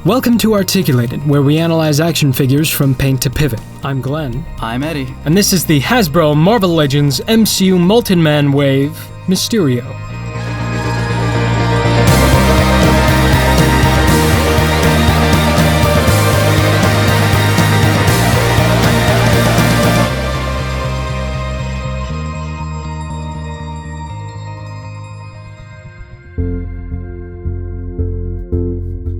Welcome to Articulated, where we analyze action figures from paint to pivot. I'm Glenn. I'm Eddie. And this is the Hasbro Marvel Legends MCU Multi-Man Wave, Mysterio.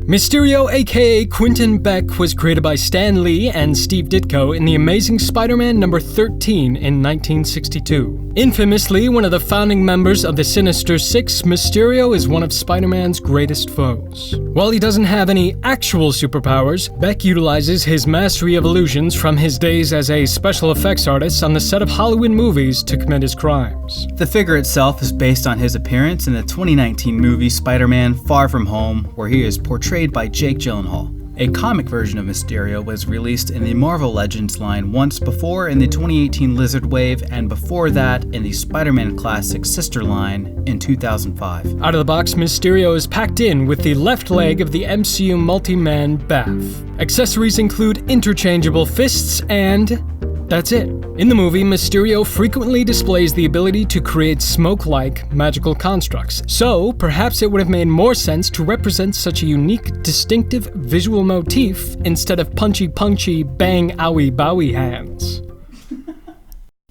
Mysterio, aka Quentin Beck, was created by Stan Lee and Steve Ditko in The Amazing Spider-Man number 13 in 1962. Infamously one of the founding members of the Sinister Six, Mysterio is one of Spider-Man's greatest foes. While he doesn't have any actual superpowers, Beck utilizes his mastery of illusions from his days as a special effects artist on the set of Hollywood movies to commit his crimes. The figure itself is based on his appearance in the 2019 movie Spider-Man Far From Home, where he is portrayed by Jake Gyllenhaal. A comic version of Mysterio was released in the Marvel Legends line once before in the 2018 Lizard Wave, and before that in the Spider-Man Classic Sister line in 2005. Out of the box, Mysterio is packed in with the left leg of the MCU Multi-Man Bath. Accessories include interchangeable fists and that's it. In the movie, Mysterio frequently displays the ability to create smoke-like magical constructs, so perhaps it would have made more sense to represent such a unique, distinctive visual motif instead of punchy, bang, owie, bowie hands.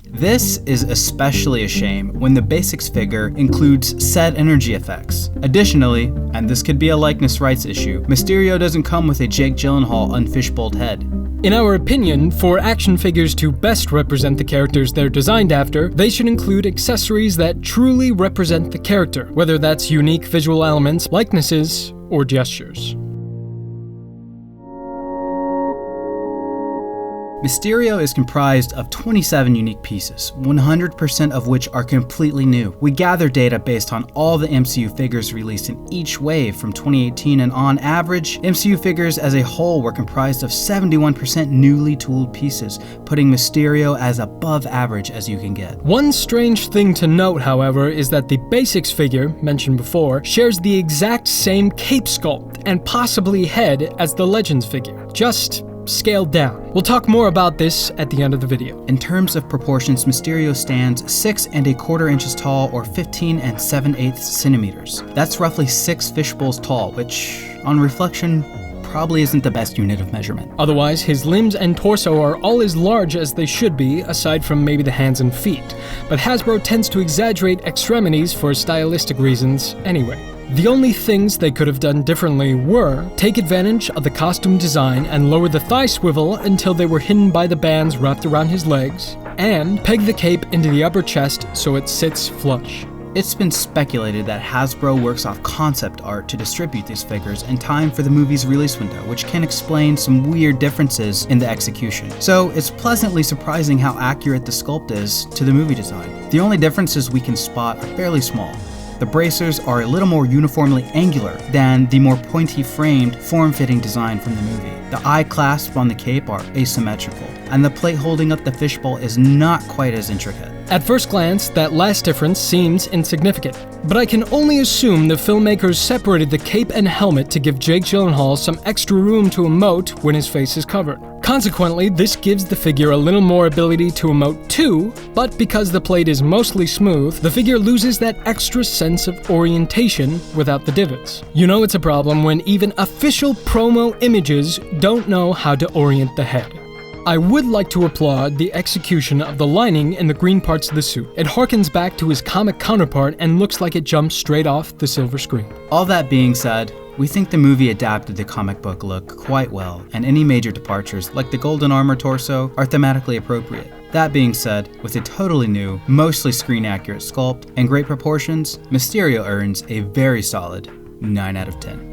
This is especially a shame when the basics figure includes said energy effects. Additionally, and this could be a likeness rights issue, Mysterio doesn't come with a Jake Gyllenhaal unfishbowled head. In our opinion, for action figures to best represent the characters they're designed after, they should include accessories that truly represent the character, whether that's unique visual elements, likenesses, or gestures. Mysterio is comprised of 27 unique pieces, 100% of which are completely new. We gather data based on all the MCU figures released in each wave from 2018, and on average, MCU figures as a whole were comprised of 71% newly tooled pieces, putting Mysterio as above average as you can get. One strange thing to note, however, is that the basics figure, mentioned before, shares the exact same cape sculpt and possibly head as the Legends figure, just scaled down. We'll talk more about this at the end of the video. In terms of proportions, Mysterio stands 6 1/4 inches tall, or 15 7/8 centimeters. That's roughly 6 fishbowls tall, which, on reflection, probably isn't the best unit of measurement. Otherwise, his limbs and torso are all as large as they should be, aside from maybe the hands and feet. But Hasbro tends to exaggerate extremities for stylistic reasons anyway. The only things they could have done differently were take advantage of the costume design and lower the thigh swivel until they were hidden by the bands wrapped around his legs, and peg the cape into the upper chest so it sits flush. It's been speculated that Hasbro works off concept art to distribute these figures in time for the movie's release window, which can explain some weird differences in the execution. So it's pleasantly surprising how accurate the sculpt is to the movie design. The only differences we can spot are fairly small. The bracers are a little more uniformly angular than the more pointy-framed, form-fitting design from the movie. The eye clasps on the cape are asymmetrical, and the plate holding up the fishbowl is not quite as intricate. At first glance, that last difference seems insignificant, but I can only assume the filmmakers separated the cape and helmet to give Jake Gyllenhaal some extra room to emote when his face is covered. Consequently, this gives the figure a little more ability to emote too, but because the plate is mostly smooth, the figure loses that extra sense of orientation without the divots. You know it's a problem when even official promo images don't know how to orient the head. I would like to applaud the execution of the lining in the green parts of the suit. It harkens back to his comic counterpart and looks like it jumps straight off the silver screen. All that being said, we think the movie adapted the comic book look quite well, and any major departures, like the golden armor torso, are thematically appropriate. That being said, with a totally new, mostly screen-accurate sculpt and great proportions, Mysterio earns a very solid 9 out of 10.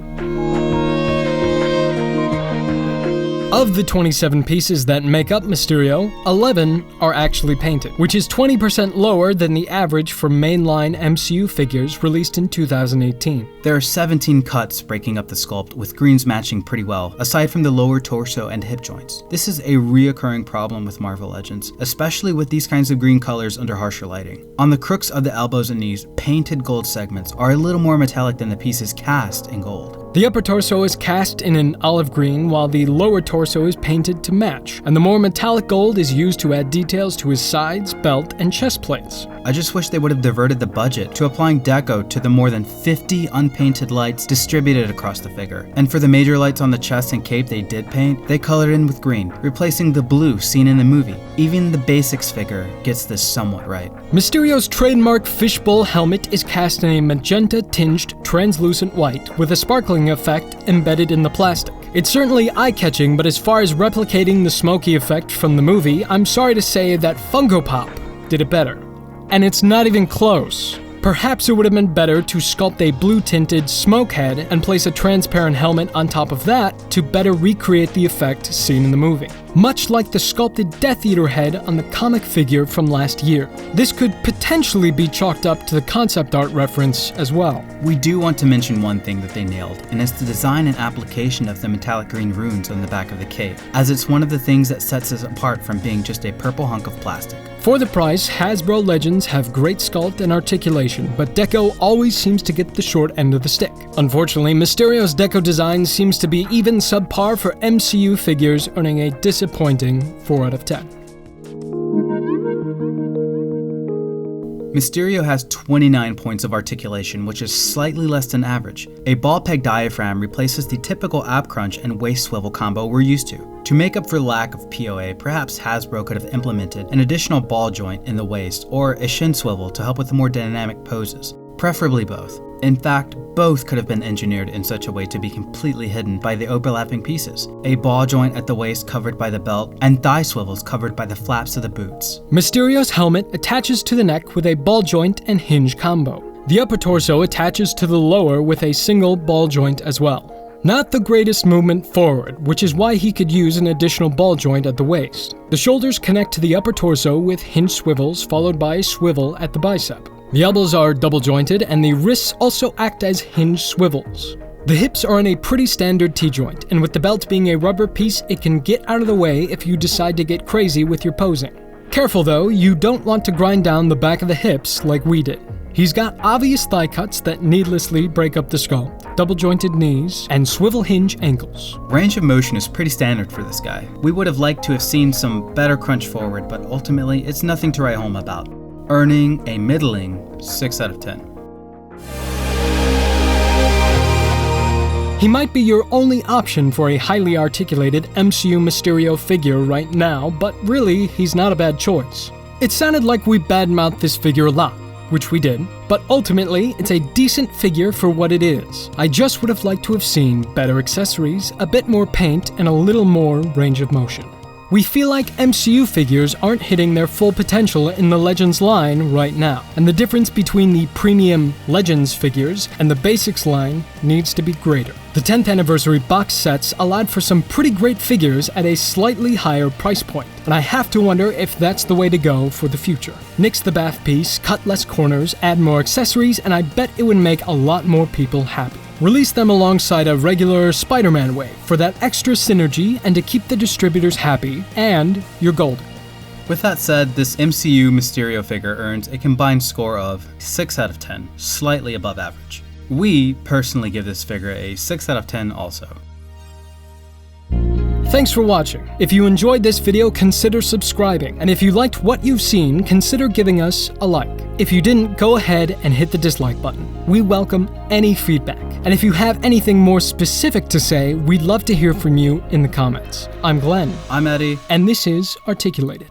Of the 27 pieces that make up Mysterio, 11 are actually painted, which is 20% lower than the average for mainline MCU figures released in 2018. There are 17 cuts breaking up the sculpt, with greens matching pretty well, aside from the lower torso and hip joints. This is a reoccurring problem with Marvel Legends, especially with these kinds of green colors under harsher lighting. On the crooks of the elbows and knees, painted gold segments are a little more metallic than the pieces cast in gold. The upper torso is cast in an olive green while the lower torso is painted to match, and the more metallic gold is used to add details to his sides, belt, and chest plates. I just wish they would have diverted the budget to applying Deco to the more than 50 unpainted lights distributed across the figure. And for the major lights on the chest and cape they did paint, they colored in with green, replacing the blue seen in the movie. Even the basics figure gets this somewhat right. Mysterio's trademark fishbowl helmet is cast in a magenta-tinged translucent white with a sparkling effect embedded in the plastic. It's certainly eye-catching, but as far as replicating the smoky effect from the movie, I'm sorry to say that Funko Pop did it better. And it's not even close. Perhaps it would have been better to sculpt a blue-tinted smoke head and place a transparent helmet on top of that to better recreate the effect seen in the movie. Much like the sculpted Death Eater head on the comic figure from last year. This could potentially be chalked up to the concept art reference as well. We do want to mention one thing that they nailed, and it's the design and application of the metallic green runes on the back of the cape, as it's one of the things that sets us apart from being just a purple hunk of plastic. For the price, Hasbro Legends have great sculpt and articulation, but Deco always seems to get the short end of the stick. Unfortunately, Mysterio's Deco design seems to be even subpar for MCU figures, earning a disappointing 4 out of 10. Mysterio has 29 points of articulation, which is slightly less than average. A ball peg diaphragm replaces the typical ab crunch and waist swivel combo we're used to. To make up for lack of POA, perhaps Hasbro could have implemented an additional ball joint in the waist or a shin swivel to help with the more dynamic poses, preferably both. In fact, both could have been engineered in such a way to be completely hidden by the overlapping pieces. A ball joint at the waist covered by the belt, and thigh swivels covered by the flaps of the boots. Mysterio's helmet attaches to the neck with a ball joint and hinge combo. The upper torso attaches to the lower with a single ball joint as well. Not the greatest movement forward, which is why he could use an additional ball joint at the waist. The shoulders connect to the upper torso with hinge swivels followed by a swivel at the bicep. The elbows are double jointed and the wrists also act as hinge swivels. The hips are in a pretty standard T-joint, and with the belt being a rubber piece, it can get out of the way if you decide to get crazy with your posing. Careful though, you don't want to grind down the back of the hips like we did. He's got obvious thigh cuts that needlessly break up the sculpt, double jointed knees, and swivel hinge ankles. Range of motion is pretty standard for this guy. We would have liked to have seen some better crunch forward, but ultimately it's nothing to write home about, earning a middling 6 out of 10. He might be your only option for a highly articulated MCU Mysterio figure right now, but really, he's not a bad choice. It sounded like we badmouthed this figure a lot, which we did, but ultimately, it's a decent figure for what it is. I just would have liked to have seen better accessories, a bit more paint, and a little more range of motion. We feel like MCU figures aren't hitting their full potential in the Legends line right now, and the difference between the premium Legends figures and the Basics line needs to be greater. The 10th anniversary box sets allowed for some pretty great figures at a slightly higher price point, and I have to wonder if that's the way to go for the future. Nix the bath piece, cut less corners, add more accessories, and I bet it would make a lot more people happy. Release them alongside a regular Spider-Man wave for that extra synergy and to keep the distributors happy, and you're golden. With that said, this MCU Mysterio figure earns a combined score of 6 out of 10, slightly above average. We personally give this figure a 6 out of 10 also. Thanks for watching. If you enjoyed this video, consider subscribing. And if you liked what you've seen, consider giving us a like. If you didn't, go ahead and hit the dislike button. We welcome any feedback. And if you have anything more specific to say, we'd love to hear from you in the comments. I'm Glenn. I'm Eddie. And this is Articulated.